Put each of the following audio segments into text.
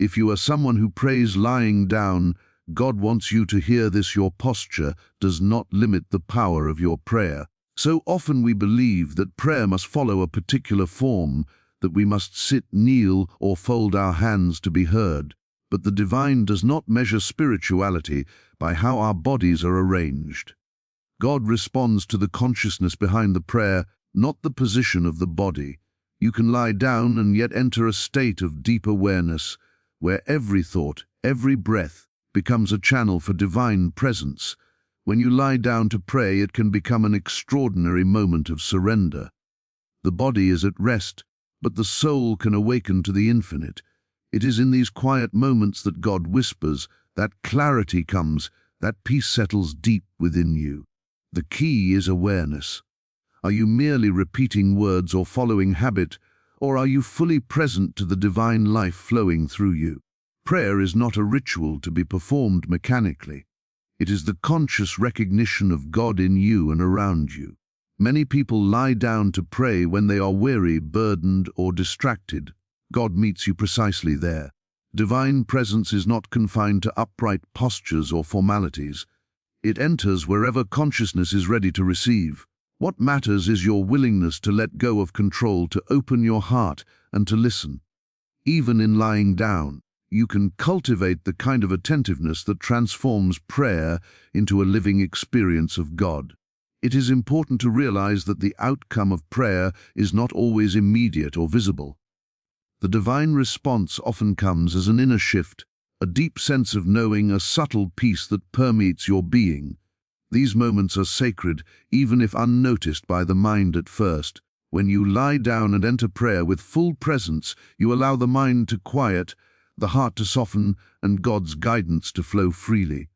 If you are someone who prays lying down, God wants you to hear this: your posture does not limit the power of your prayer. So often we believe that prayer must follow a particular form, that we must sit, kneel, or fold our hands to be heard. But the divine does not measure spirituality by how our bodies are arranged. God responds to the consciousness behind the prayer, not the position of the body. You can lie down and yet enter a state of deep awareness, where every thought, every breath, becomes a channel for divine presence. When you lie down to pray, it can become an extraordinary moment of surrender. The body is at rest, but the soul can awaken to the infinite. It is in these quiet moments that God whispers, that clarity comes, that peace settles deep within you. The key is awareness. Are you merely repeating words or following habit, or are you fully present to the divine life flowing through you? Prayer is not a ritual to be performed mechanically. It is the conscious recognition of God in you and around you. Many people lie down to pray when they are weary, burdened, or distracted. God meets you precisely there. Divine presence is not confined to upright postures or formalities. It enters wherever consciousness is ready to receive. What matters is your willingness to let go of control, to open your heart, and to listen. Even in lying down, you can cultivate the kind of attentiveness that transforms prayer into a living experience of God. It is important to realize that the outcome of prayer is not always immediate or visible. The divine response often comes as an inner shift, a deep sense of knowing, a subtle peace that permeates your being. These moments are sacred, even if unnoticed by the mind at first. When you lie down and enter prayer with full presence, you allow the mind to quiet, the heart to soften, and God's guidance to flow freely.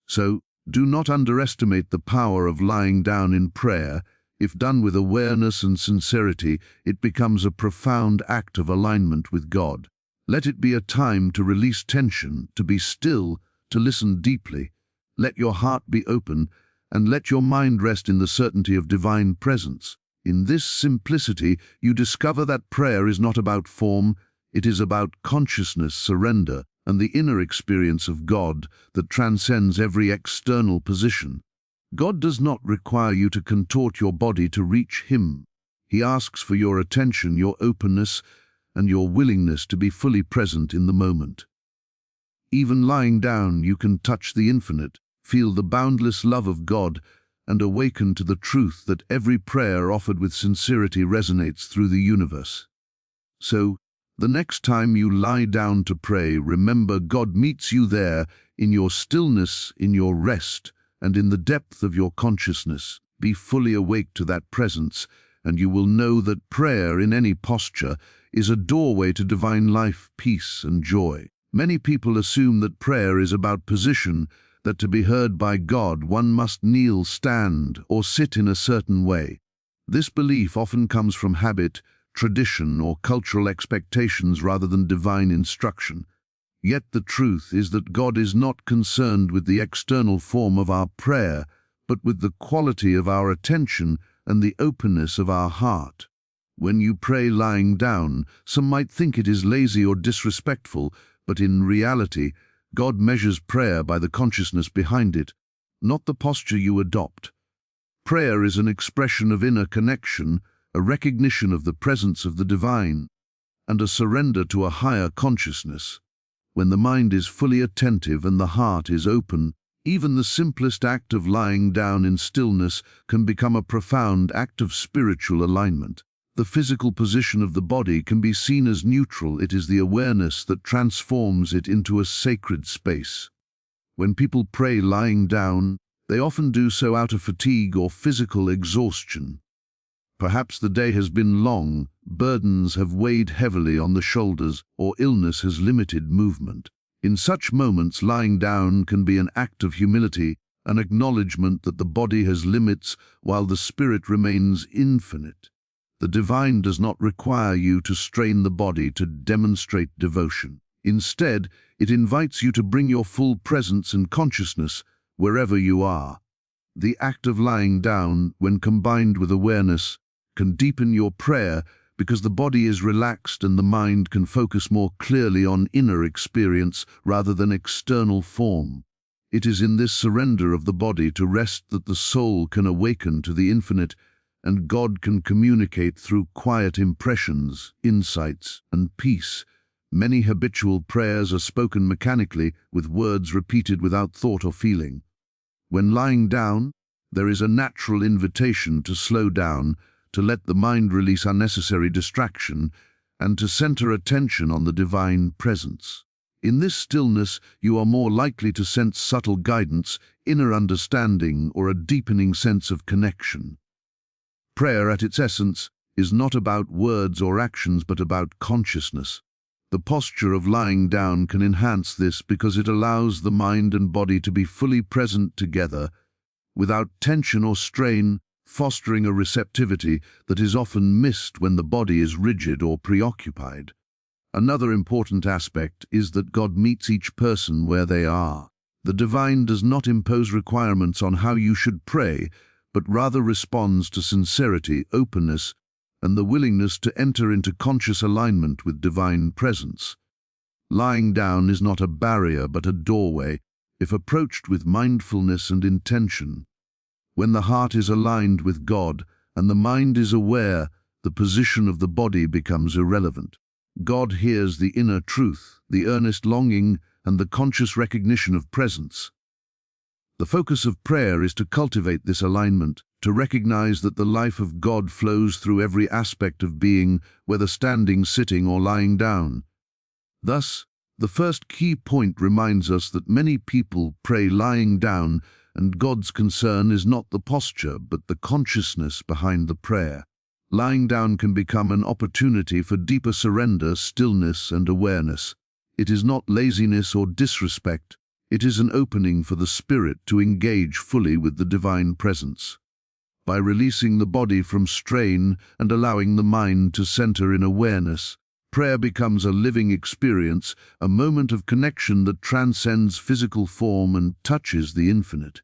So, do not underestimate the power of lying down in prayer. If done with awareness and sincerity, it becomes a profound act of alignment with God. Let it be a time to release tension, to be still, to listen deeply. Let your heart be open, and let your mind rest in the certainty of divine presence. In this simplicity, you discover that prayer is not about form, it is about consciousness, surrender, and the inner experience of God that transcends every external position. God does not require you to contort your body to reach Him. He asks for your attention, your openness, and your willingness to be fully present in the moment. Even lying down, you can touch the infinite, feel the boundless love of God, and awaken to the truth that every prayer offered with sincerity resonates through the universe. So, the next time you lie down to pray, remember God meets you there, in your stillness, in your rest, and in the depth of your consciousness. Be fully awake to that presence, and you will know that prayer in any posture is a doorway to divine life, peace, and joy. Many people assume that prayer is about position, that to be heard by God one must kneel, stand, or sit in a certain way. This belief often comes from habit, tradition, or cultural expectations rather than divine instruction. Yet the truth is that God is not concerned with the external form of our prayer, but with the quality of our attention and the openness of our heart. When you pray lying down, some might think it is lazy or disrespectful, but in reality, God measures prayer by the consciousness behind it, not the posture you adopt. Prayer is an expression of inner connection, a recognition of the presence of the divine, and a surrender to a higher consciousness. When the mind is fully attentive and the heart is open, even the simplest act of lying down in stillness can become a profound act of spiritual alignment. The physical position of the body can be seen as neutral. It is the awareness that transforms it into a sacred space. When people pray lying down, they often do so out of fatigue or physical exhaustion. Perhaps the day has been long, burdens have weighed heavily on the shoulders, or illness has limited movement. In such moments, lying down can be an act of humility, an acknowledgement that the body has limits while the spirit remains infinite. The divine does not require you to strain the body to demonstrate devotion. Instead, it invites you to bring your full presence and consciousness wherever you are. The act of lying down, when combined with awareness, can deepen your prayer because the body is relaxed and the mind can focus more clearly on inner experience rather than external form. It is in this surrender of the body to rest that the soul can awaken to the infinite, and God can communicate through quiet impressions, insights, and peace. Many habitual prayers are spoken mechanically, with words repeated without thought or feeling. When lying down, there is a natural invitation to slow down, to let the mind release unnecessary distraction, and to center attention on the divine presence. In this stillness, you are more likely to sense subtle guidance, inner understanding, or a deepening sense of connection. Prayer, at its essence, is not about words or actions, but about consciousness. The posture of lying down can enhance this because it allows the mind and body to be fully present together, without tension or strain, fostering a receptivity that is often missed when the body is rigid or preoccupied. Another important aspect is that God meets each person where they are. The divine does not impose requirements on how you should pray, but rather responds to sincerity, openness, and the willingness to enter into conscious alignment with divine presence. Lying down is not a barrier but a doorway, if approached with mindfulness and intention. When the heart is aligned with God and the mind is aware, the position of the body becomes irrelevant. God hears the inner truth, the earnest longing, and the conscious recognition of presence. The focus of prayer is to cultivate this alignment, to recognize that the life of God flows through every aspect of being, whether standing, sitting, or lying down. Thus, the first key point reminds us that many people pray lying down, and God's concern is not the posture, but the consciousness behind the prayer. Lying down can become an opportunity for deeper surrender, stillness, and awareness. It is not laziness or disrespect. It is an opening for the spirit to engage fully with the divine presence. By releasing the body from strain and allowing the mind to center in awareness, prayer becomes a living experience, a moment of connection that transcends physical form and touches the infinite.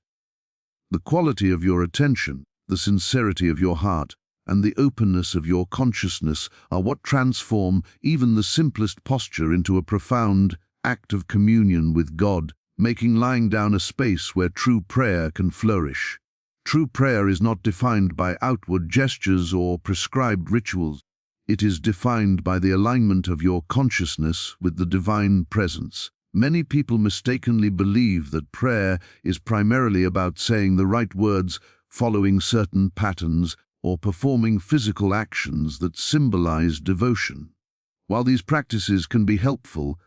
The quality of your attention, the sincerity of your heart, and the openness of your consciousness are what transform even the simplest posture into a profound act of communion with God, making lying down a space where true prayer can flourish. True prayer is not defined by outward gestures or prescribed rituals. It is defined by the alignment of your consciousness with the divine presence. Many people mistakenly believe that prayer is primarily about saying the right words, following certain patterns, or performing physical actions that symbolize devotion. While these practices can be helpful,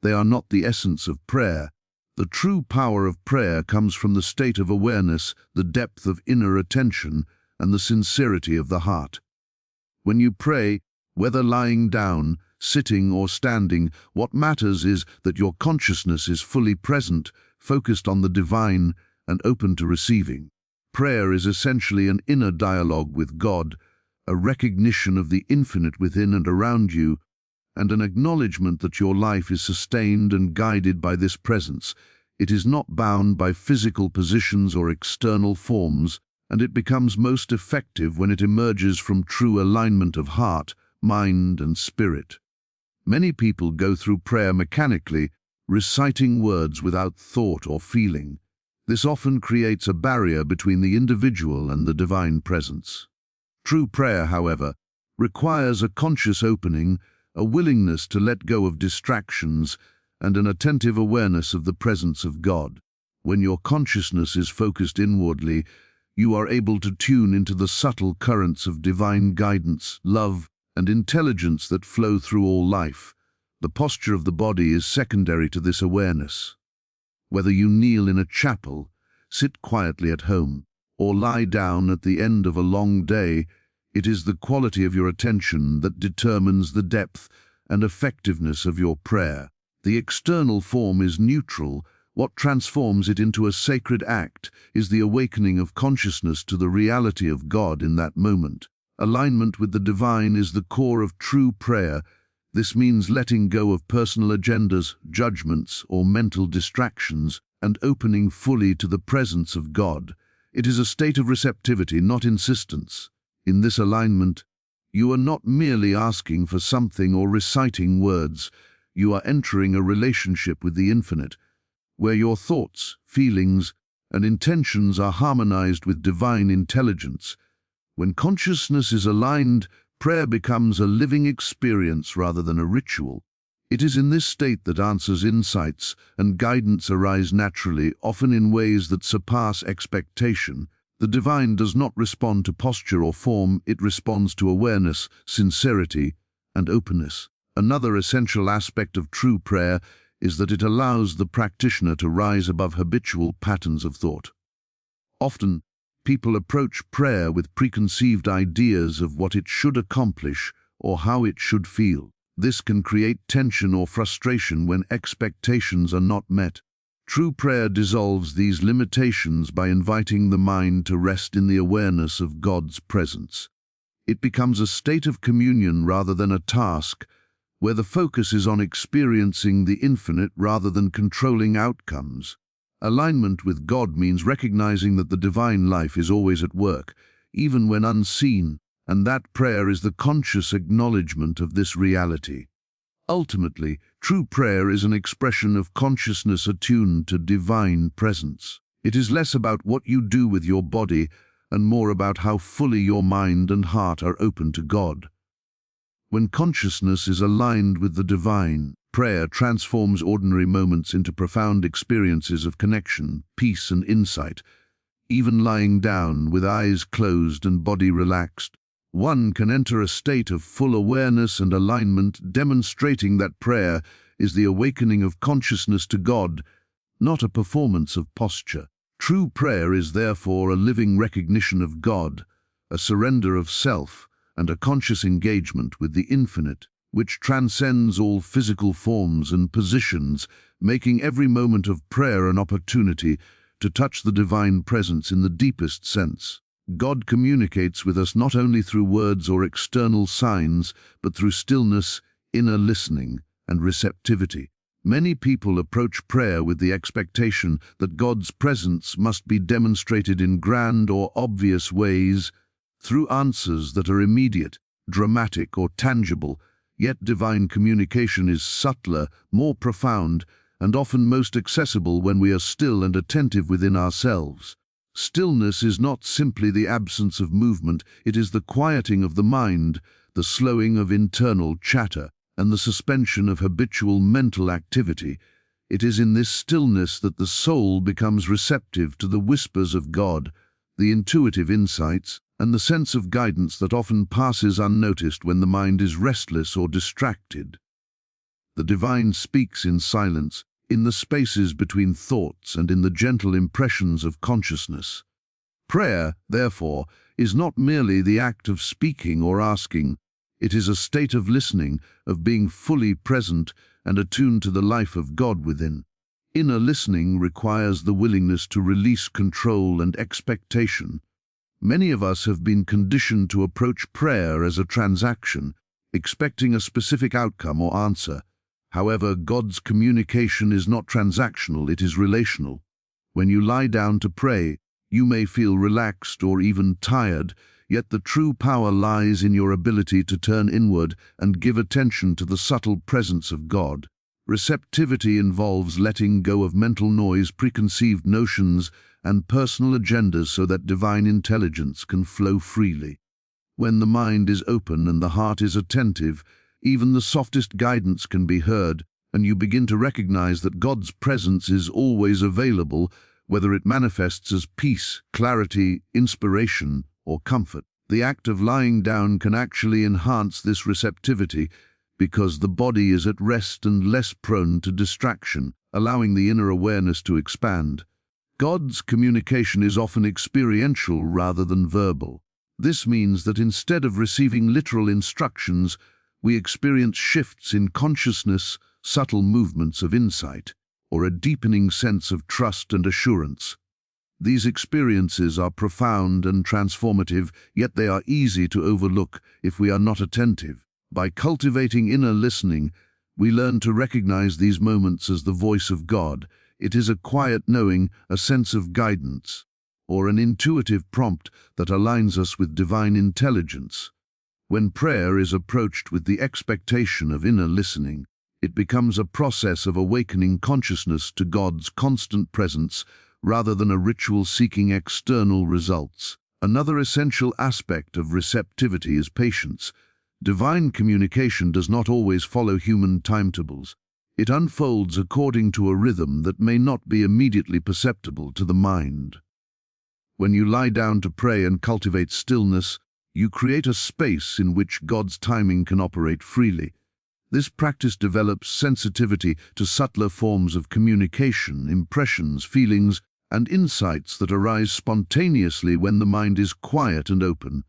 they are not the essence of prayer. The true power of prayer comes from the state of awareness, the depth of inner attention, and the sincerity of the heart. When you pray, whether lying down, sitting, or standing, what matters is that your consciousness is fully present, focused on the divine, and open to receiving. Prayer is essentially an inner dialogue with God, a recognition of the infinite within and around you, and an acknowledgement that your life is sustained and guided by this presence. It is not bound by physical positions or external forms, and it becomes most effective when it emerges from true alignment of heart, mind, and spirit. Many people go through prayer mechanically, reciting words without thought or feeling. This often creates a barrier between the individual and the divine presence. True prayer, however, requires a conscious opening, a willingness to let go of distractions, and an attentive awareness of the presence of God. When your consciousness is focused inwardly, you are able to tune into the subtle currents of divine guidance, love, and intelligence that flow through all life. The posture of the body is secondary to this awareness. Whether you kneel in a chapel, sit quietly at home, or lie down at the end of a long day, it is the quality of your attention that determines the depth and effectiveness of your prayer. The external form is neutral. What transforms it into a sacred act is the awakening of consciousness to the reality of God in that moment. Alignment with the divine is the core of true prayer. This means letting go of personal agendas, judgments, or mental distractions, and opening fully to the presence of God. It is a state of receptivity, not insistence. In this alignment, You are not merely asking for something or reciting words. You are entering a relationship with the infinite, where your thoughts, feelings, and intentions are harmonized with divine intelligence. When consciousness is aligned, prayer becomes a living experience rather than a ritual. It is in this state that answers, insights, and guidance arise naturally, often in ways that surpass expectation. The divine does not respond to posture or form, it responds to awareness, sincerity, and openness. Another essential aspect of true prayer is that it allows the practitioner to rise above habitual patterns of thought. Often, people approach prayer with preconceived ideas of what it should accomplish or how it should feel. This can create tension or frustration when expectations are not met. True prayer dissolves these limitations by inviting the mind to rest in the awareness of God's presence. It becomes a state of communion rather than a task, where the focus is on experiencing the infinite rather than controlling outcomes. Alignment with God means recognizing that the divine life is always at work, even when unseen, and that prayer is the conscious acknowledgement of this reality. Ultimately, true prayer is an expression of consciousness attuned to divine presence. It is less about what you do with your body and more about how fully your mind and heart are open to God. When consciousness is aligned with the divine, prayer transforms ordinary moments into profound experiences of connection, peace, and insight. Even lying down with eyes closed and body relaxed, one can enter a state of full awareness and alignment, demonstrating that prayer is the awakening of consciousness to God, not a performance of posture. True prayer is therefore a living recognition of God, a surrender of self, and a conscious engagement with the infinite, which transcends all physical forms and positions, making every moment of prayer an opportunity to touch the divine presence in the deepest sense. God communicates with us not only through words or external signs, but through stillness, inner listening, and receptivity. Many people approach prayer with the expectation that God's presence must be demonstrated in grand or obvious ways, through answers that are immediate, dramatic, or tangible. Yet divine communication is subtler, more profound, and often most accessible when we are still and attentive within ourselves. Stillness is not simply the absence of movement, it is the quieting of the mind, the slowing of internal chatter, and the suspension of habitual mental activity. It is in this stillness that the soul becomes receptive to the whispers of God, the intuitive insights, and the sense of guidance that often passes unnoticed when the mind is restless or distracted. The divine speaks in silence, in the spaces between thoughts and in the gentle impressions of consciousness. Prayer, therefore, is not merely the act of speaking or asking. It is a state of listening, of being fully present and attuned to the life of God within. Inner listening requires the willingness to release control and expectation. Many of us have been conditioned to approach prayer as a transaction, expecting a specific outcome or answer. However, God's communication is not transactional, it is relational. When you lie down to pray, you may feel relaxed or even tired, yet the true power lies in your ability to turn inward and give attention to the subtle presence of God. Receptivity involves letting go of mental noise, preconceived notions, and personal agendas so that divine intelligence can flow freely. When the mind is open and the heart is attentive, even the softest guidance can be heard, and you begin to recognize that God's presence is always available, whether it manifests as peace, clarity, inspiration, or comfort. The act of lying down can actually enhance this receptivity because the body is at rest and less prone to distraction, allowing the inner awareness to expand. God's communication is often experiential rather than verbal. This means that instead of receiving literal instructions, we experience shifts in consciousness, subtle movements of insight, or a deepening sense of trust and assurance. These experiences are profound and transformative, yet they are easy to overlook if we are not attentive. By cultivating inner listening, we learn to recognize these moments as the voice of God. It is a quiet knowing, a sense of guidance, or an intuitive prompt that aligns us with divine intelligence. When prayer is approached with the expectation of inner listening, it becomes a process of awakening consciousness to God's constant presence rather than a ritual seeking external results. Another essential aspect of receptivity is patience. Divine communication does not always follow human timetables. It unfolds according to a rhythm that may not be immediately perceptible to the mind. When you lie down to pray and cultivate stillness, you create a space in which God's timing can operate freely. This practice develops sensitivity to subtler forms of communication, impressions, feelings, and insights that arise spontaneously when the mind is quiet and open.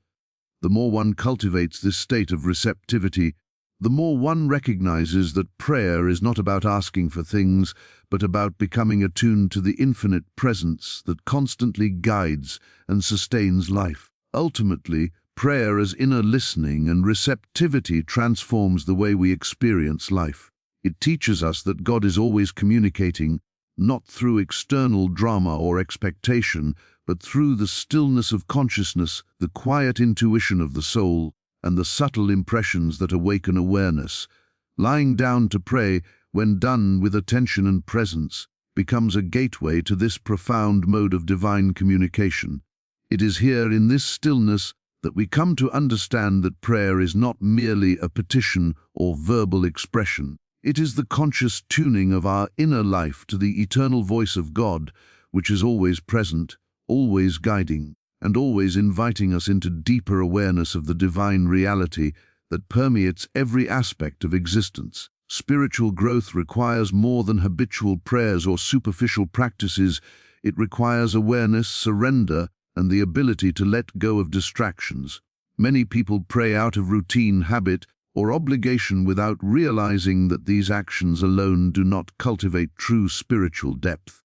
The more one cultivates this state of receptivity, the more one recognizes that prayer is not about asking for things, but about becoming attuned to the infinite presence that constantly guides and sustains life. Ultimately, prayer as inner listening and receptivity transforms the way we experience life. It teaches us that God is always communicating, not through external drama or expectation, but through the stillness of consciousness, the quiet intuition of the soul, and the subtle impressions that awaken awareness. Lying down to pray, when done with attention and presence, becomes a gateway to this profound mode of divine communication. It is here in this stillness that we come to understand that prayer is not merely a petition or verbal expression. It is the conscious tuning of our inner life to the eternal voice of God, which is always present, always guiding, and always inviting us into deeper awareness of the divine reality that permeates every aspect of existence. Spiritual growth requires more than habitual prayers or superficial practices. It requires awareness, surrender, and the ability to let go of distractions. Many people pray out of routine, habit, or obligation without realizing that these actions alone do not cultivate true spiritual depth.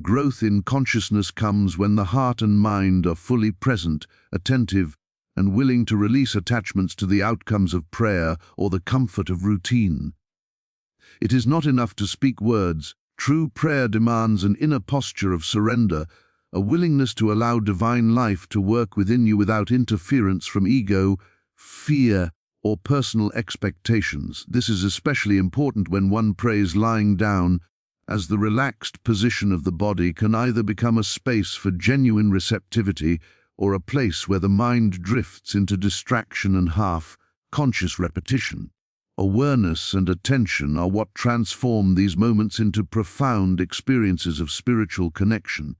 Growth in consciousness comes when the heart and mind are fully present, attentive, and willing to release attachments to the outcomes of prayer or the comfort of routine. It is not enough to speak words. True prayer demands an inner posture of surrender, a willingness to allow divine life to work within you without interference from ego, fear, or personal expectations. This is especially important when one prays lying down, as the relaxed position of the body can either become a space for genuine receptivity or a place where the mind drifts into distraction and half-conscious repetition. Awareness and attention are what transform these moments into profound experiences of spiritual connection.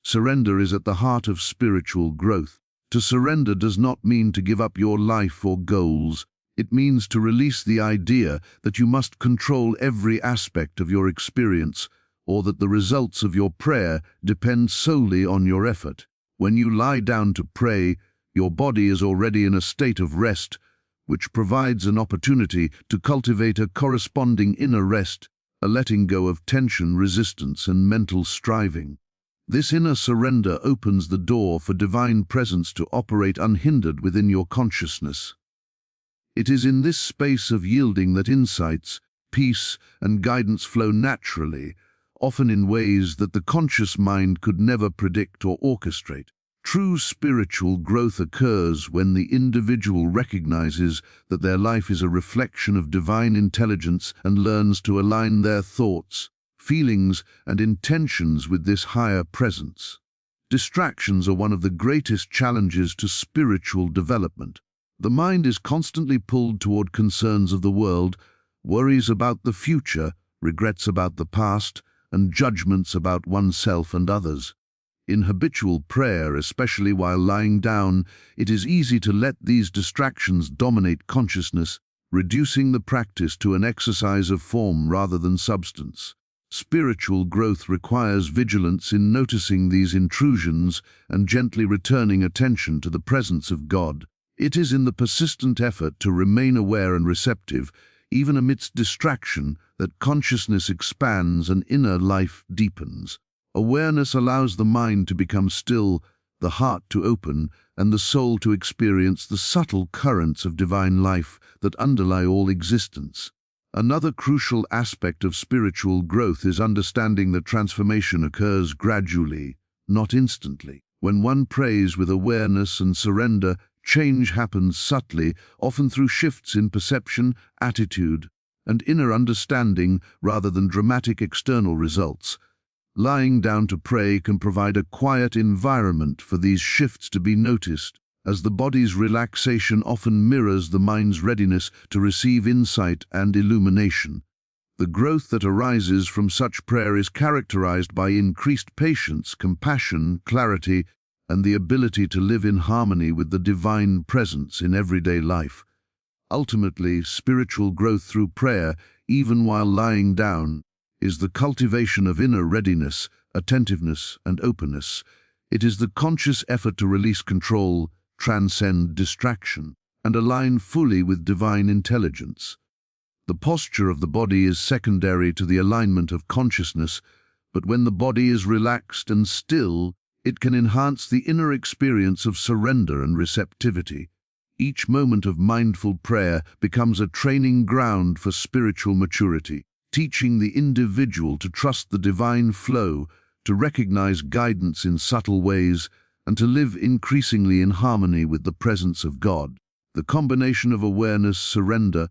Surrender is at the heart of spiritual growth. To surrender does not mean to give up your life or goals. It means to release the idea that you must control every aspect of your experience, or that the results of your prayer depend solely on your effort. When you lie down to pray, your body is already in a state of rest, which provides an opportunity to cultivate a corresponding inner rest, a letting go of tension, resistance, and mental striving. This inner surrender opens the door for divine presence to operate unhindered within your consciousness. It is in this space of yielding that insights, peace, and guidance flow naturally, often in ways that the conscious mind could never predict or orchestrate. True spiritual growth occurs when the individual recognizes that their life is a reflection of divine intelligence and learns to align their thoughts, feelings, and intentions with this higher presence. Distractions are one of the greatest challenges to spiritual development. The mind is constantly pulled toward concerns of the world, worries about the future, regrets about the past, and judgments about oneself and others. In habitual prayer, especially while lying down, it is easy to let these distractions dominate consciousness, reducing the practice to an exercise of form rather than substance. Spiritual growth requires vigilance in noticing these intrusions and gently returning attention to the presence of God. It is in the persistent effort to remain aware and receptive, even amidst distraction, that consciousness expands and inner life deepens. Awareness allows the mind to become still, the heart to open, and the soul to experience the subtle currents of divine life that underlie all existence. Another crucial aspect of spiritual growth is understanding that transformation occurs gradually, not instantly. When one prays with awareness and surrender, Change happens subtly, often through shifts in perception, attitude, and inner understanding rather than dramatic external results. Lying down to pray can provide a quiet environment for these shifts to be noticed, as the body's relaxation often mirrors the mind's readiness to receive insight and illumination. The growth that arises from such prayer is characterized by increased patience, compassion, clarity, and the ability to live in harmony with the divine presence in everyday life. Ultimately, spiritual growth through prayer, even while lying down, is the cultivation of inner readiness, attentiveness, and openness. It is the conscious effort to release control, transcend distraction, and align fully with divine intelligence. The posture of the body is secondary to the alignment of consciousness, but when the body is relaxed and still, it can enhance the inner experience of surrender and receptivity. Each moment of mindful prayer becomes a training ground for spiritual maturity, teaching the individual to trust the divine flow, to recognize guidance in subtle ways, and to live increasingly in harmony with the presence of God. The combination of awareness, surrender,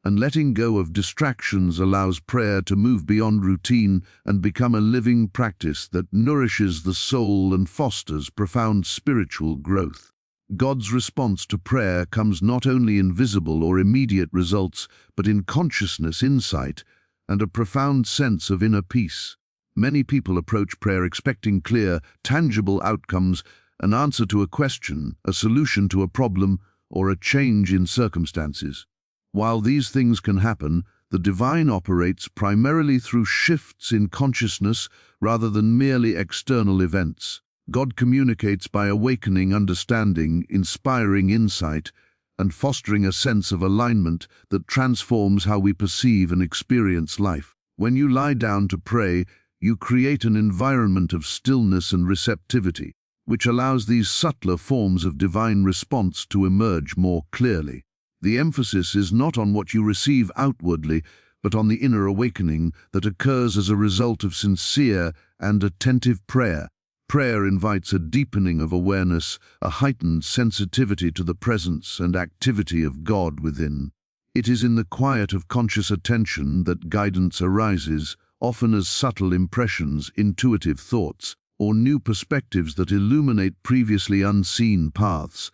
and letting go of distractions allows prayer to move beyond routine and become a living practice that nourishes the soul and fosters profound spiritual growth. God's response to prayer comes not only in visible or immediate results, but in consciousness, insight, and a profound sense of inner peace. Many people approach prayer expecting clear, tangible outcomes, an answer to a question, a solution to a problem, or a change in circumstances. While these things can happen, the divine operates primarily through shifts in consciousness rather than merely external events. God communicates by awakening understanding, inspiring insight, and fostering a sense of alignment that transforms how we perceive and experience life. When you lie down to pray, you create an environment of stillness and receptivity, which allows these subtler forms of divine response to emerge more clearly. The emphasis is not on what you receive outwardly, but on the inner awakening that occurs as a result of sincere and attentive prayer. Prayer invites a deepening of awareness, a heightened sensitivity to the presence and activity of God within. It is in the quiet of conscious attention that guidance arises, often as subtle impressions, intuitive thoughts, or new perspectives that illuminate previously unseen paths.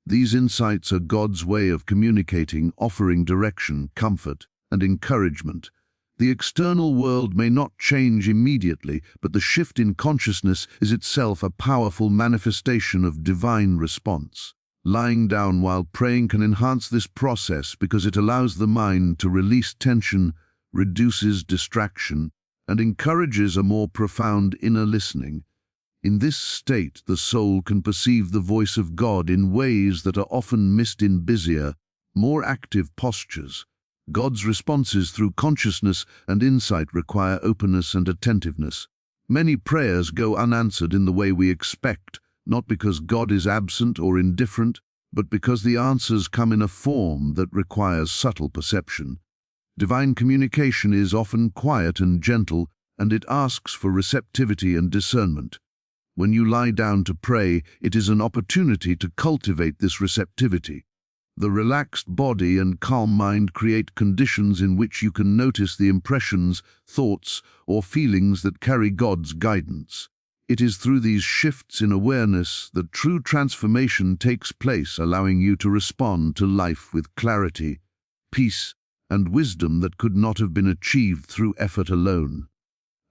These insights are God's way of communicating, offering direction, comfort, and encouragement. The external world may not change immediately, but the shift in consciousness is itself a powerful manifestation of divine response. Lying down while praying can enhance this process because it allows the mind to release tension, reduces distraction, and encourages a more profound inner listening. In this state, the soul can perceive the voice of God in ways that are often missed in busier, more active postures. God's responses through consciousness and insight require openness and attentiveness. Many prayers go unanswered in the way we expect, not because God is absent or indifferent, but because the answers come in a form that requires subtle perception. Divine communication is often quiet and gentle, and it asks for receptivity and discernment. When you lie down to pray, it is an opportunity to cultivate this receptivity. The relaxed body and calm mind create conditions in which you can notice the impressions, thoughts, or feelings that carry God's guidance. It is through these shifts in awareness that true transformation takes place, allowing you to respond to life with clarity, peace, and wisdom that could not have been achieved through effort alone.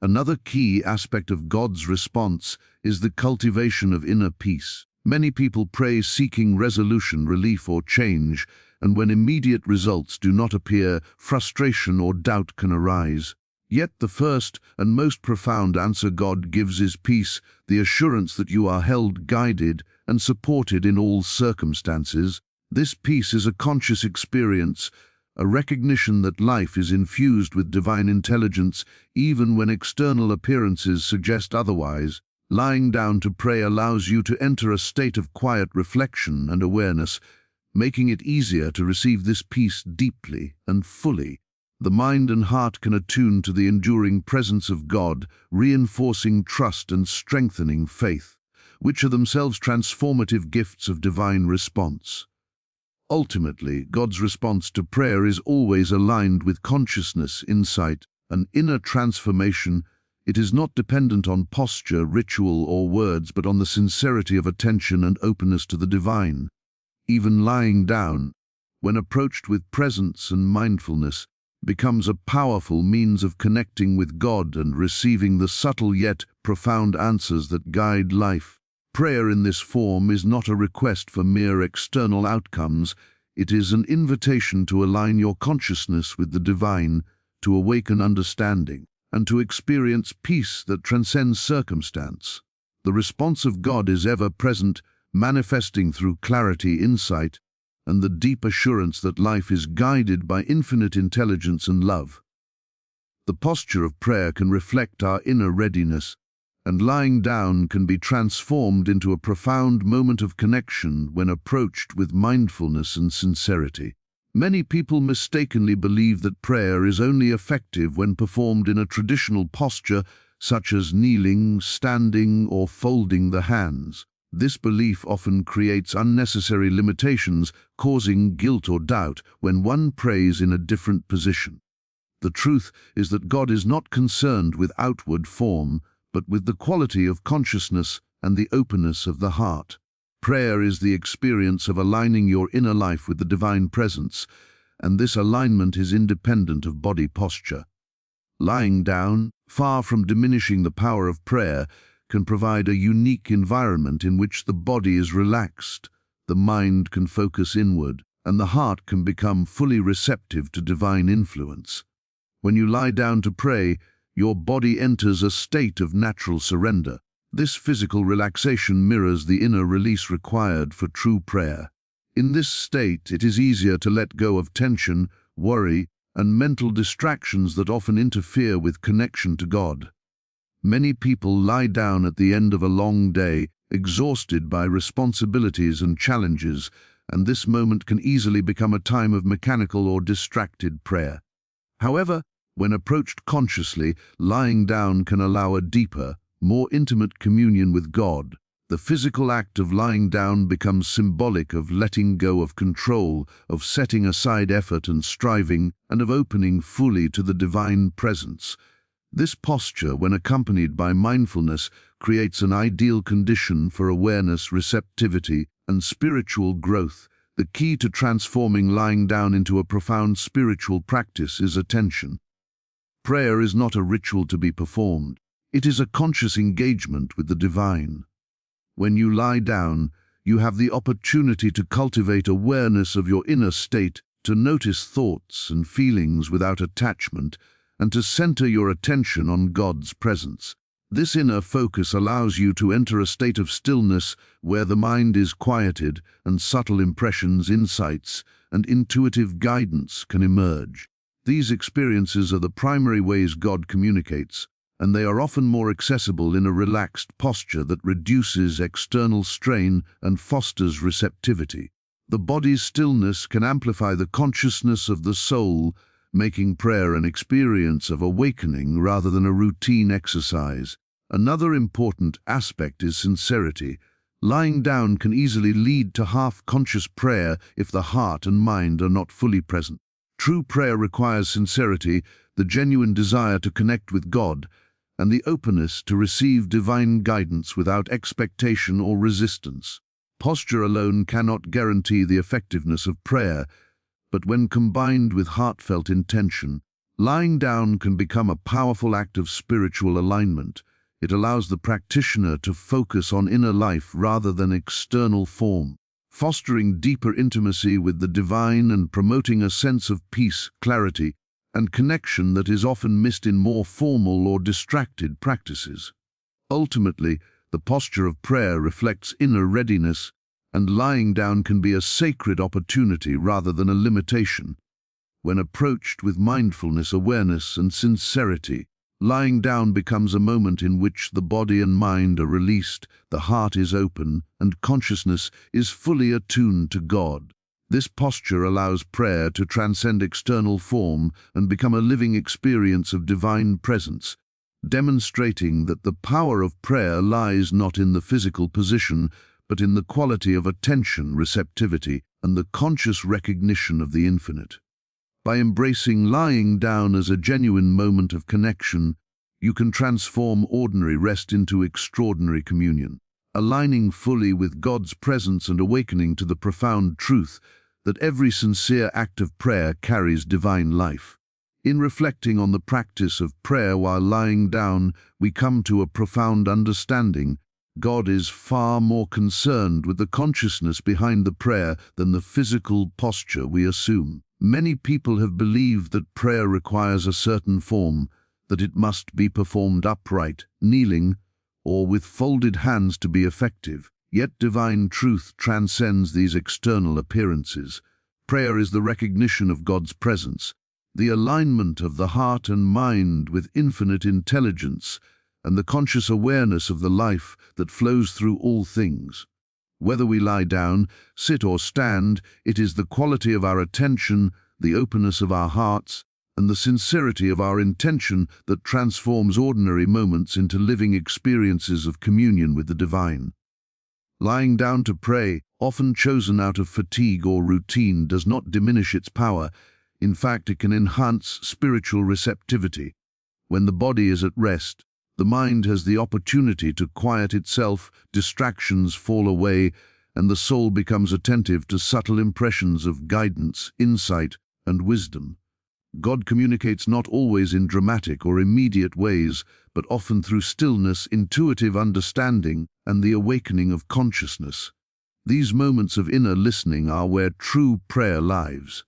Another key aspect of God's response is the cultivation of inner peace. Many people pray seeking resolution, relief, or change, and when immediate results do not appear, frustration or doubt can arise. Yet the first and most profound answer God gives is peace, the assurance that you are held, guided, and supported in all circumstances. This peace is a conscious experience, a recognition that life is infused with divine intelligence, even when external appearances suggest otherwise. Lying down to pray allows you to enter a state of quiet reflection and awareness, making it easier to receive this peace deeply and fully. The mind and heart can attune to the enduring presence of God, reinforcing trust and strengthening faith. which are themselves transformative gifts of divine response. Ultimately, God's response to prayer is always aligned with consciousness, insight, and inner transformation. It is not dependent on posture, ritual, or words, but on the sincerity of attention and openness to the divine. Even lying down, when approached with presence and mindfulness, becomes a powerful means of connecting with God and receiving the subtle yet profound answers that guide life. Prayer in this form is not a request for mere external outcomes. It is an invitation to align your consciousness with the divine, to awaken understanding, and to experience peace that transcends circumstance. The response of God is ever present, manifesting through clarity, insight, and the deep assurance that life is guided by infinite intelligence and love. The posture of prayer can reflect our inner readiness, and lying down can be transformed into a profound moment of connection when approached with mindfulness and sincerity. Many people mistakenly believe that prayer is only effective when performed in a traditional posture, such as kneeling, standing, or folding the hands. This belief often creates unnecessary limitations, causing guilt or doubt when one prays in a different position. The truth is that God is not concerned with outward form, but with the quality of consciousness and the openness of the heart. Prayer is the experience of aligning your inner life with the divine presence, and this alignment is independent of body posture. Lying down, far from diminishing the power of prayer, can provide a unique environment in which the body is relaxed, the mind can focus inward, and the heart can become fully receptive to divine influence. When you lie down to pray, your body enters a state of natural surrender. This physical relaxation mirrors the inner release required for true prayer. In this state, it is easier to let go of tension, worry, and mental distractions that often interfere with connection to God. Many people lie down at the end of a long day, exhausted by responsibilities and challenges, and this moment can easily become a time of mechanical or distracted prayer. However, when approached consciously, lying down can allow a deeper, more intimate communion with God. The physical act of lying down becomes symbolic of letting go of control, of setting aside effort and striving, and of opening fully to the divine presence. This posture, when accompanied by mindfulness, creates an ideal condition for awareness, receptivity, and spiritual growth. The key to transforming lying down into a profound spiritual practice is attention. Prayer is not a ritual to be performed. It is a conscious engagement with the divine. When you lie down, you have the opportunity to cultivate awareness of your inner state, to notice thoughts and feelings without attachment, and to center your attention on God's presence. This inner focus allows you to enter a state of stillness where the mind is quieted and subtle impressions, insights, and intuitive guidance can emerge. These experiences are the primary ways God communicates, and they are often more accessible in a relaxed posture that reduces external strain and fosters receptivity. The body's stillness can amplify the consciousness of the soul, making prayer an experience of awakening rather than a routine exercise. Another important aspect is sincerity. Lying down can easily lead to half-conscious prayer if the heart and mind are not fully present. True prayer requires sincerity, the genuine desire to connect with God, and the openness to receive divine guidance without expectation or resistance. Posture alone cannot guarantee the effectiveness of prayer, but when combined with heartfelt intention, lying down can become a powerful act of spiritual alignment. It allows the practitioner to focus on inner life rather than external form, fostering deeper intimacy with the divine and promoting a sense of peace, clarity, and connection that is often missed in more formal or distracted practices. Ultimately, the posture of prayer reflects inner readiness, and lying down can be a sacred opportunity rather than a limitation. When approached with mindfulness, awareness, and sincerity, lying down becomes a moment in which the body and mind are released, the heart is open, and consciousness is fully attuned to God. This posture allows prayer to transcend external form and become a living experience of divine presence. demonstrating that the power of prayer lies not in the physical position, but in the quality of attention, receptivity, and the conscious recognition of the infinite. By embracing lying down as a genuine moment of connection, you can transform ordinary rest into extraordinary communion, aligning fully with God's presence and awakening to the profound truth that every sincere act of prayer carries divine life. In reflecting on the practice of prayer while lying down, we come to a profound understanding. God is far more concerned with the consciousness behind the prayer than the physical posture we assume. Many people have believed that prayer requires a certain form, that it must be performed upright, kneeling, or with folded hands to be effective. Yet divine truth transcends these external appearances. Prayer is the recognition of God's presence, the alignment of the heart and mind with infinite intelligence, and the conscious awareness of the life that flows through all things. Whether we lie down, sit or stand, it is the quality of our attention, the openness of our hearts, and the sincerity of our intention that transforms ordinary moments into living experiences of communion with the divine. Lying down to pray, often chosen out of fatigue or routine, does not diminish its power. In fact, it can enhance spiritual receptivity. When the body is at rest, the mind has the opportunity to quiet itself, distractions fall away, and the soul becomes attentive to subtle impressions of guidance, insight, and wisdom. God communicates not always in dramatic or immediate ways, but often through stillness, intuitive understanding, and the awakening of consciousness. These moments of inner listening are where true prayer lives.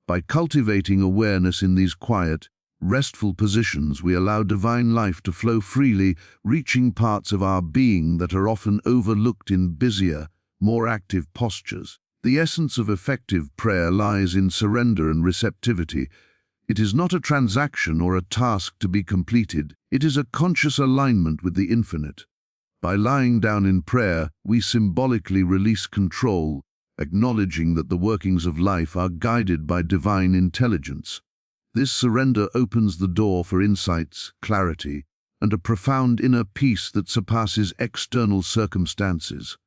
By cultivating awareness in these quiet, restful positions, we allow divine life to flow freely, reaching parts of our being that are often overlooked in busier, more active postures. The essence of effective prayer lies in surrender and receptivity. It is not a transaction or a task to be completed. It is a conscious alignment with the infinite. By lying down in prayer, we symbolically release control, acknowledging that the workings of life are guided by divine intelligence. This surrender opens the door for insights, clarity, and a profound inner peace that surpasses external circumstances.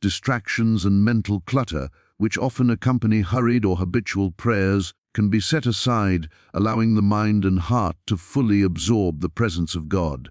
Distractions and mental clutter, which often accompany hurried or habitual prayers, can be set aside, allowing the mind and heart to fully absorb the presence of God.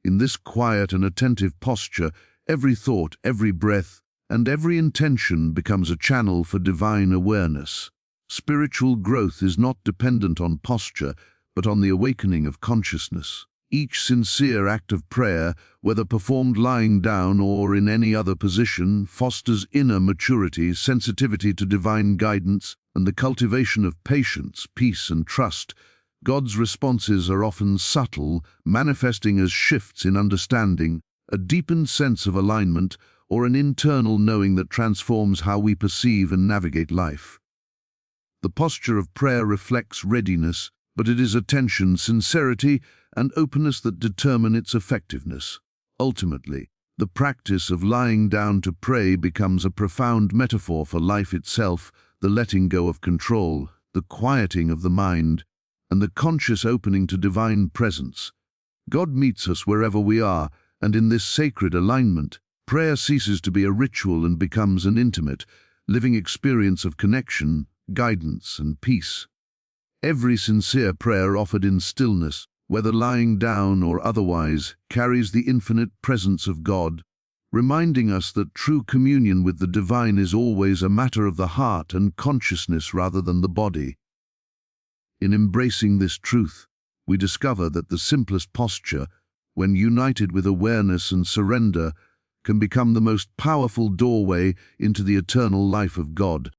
In this quiet and attentive posture, every thought, every breath, and every intention becomes a channel for divine awareness. Spiritual growth is not dependent on posture, but on the awakening of consciousness. Each sincere act of prayer, whether performed lying down or in any other position, fosters inner maturity, sensitivity to divine guidance, and the cultivation of patience, peace, and trust. God's responses are often subtle, manifesting as shifts in understanding, a deepened sense of alignment, or an internal knowing that transforms how we perceive and navigate life. The posture of prayer reflects readiness, but it is attention, sincerity, and openness that determine its effectiveness. Ultimately, the practice of lying down to pray becomes a profound metaphor for life itself, the letting go of control, the quieting of the mind, and the conscious opening to divine presence. God meets us wherever we are, and in this sacred alignment, prayer ceases to be a ritual and becomes an intimate, living experience of connection, guidance, and peace. Every sincere prayer offered in stillness, whether lying down or otherwise, carries the infinite presence of God, reminding us that true communion with the divine is always a matter of the heart and consciousness rather than the body. In embracing this truth, we discover that the simplest posture, when united with awareness and surrender, can become the most powerful doorway into the eternal life of God.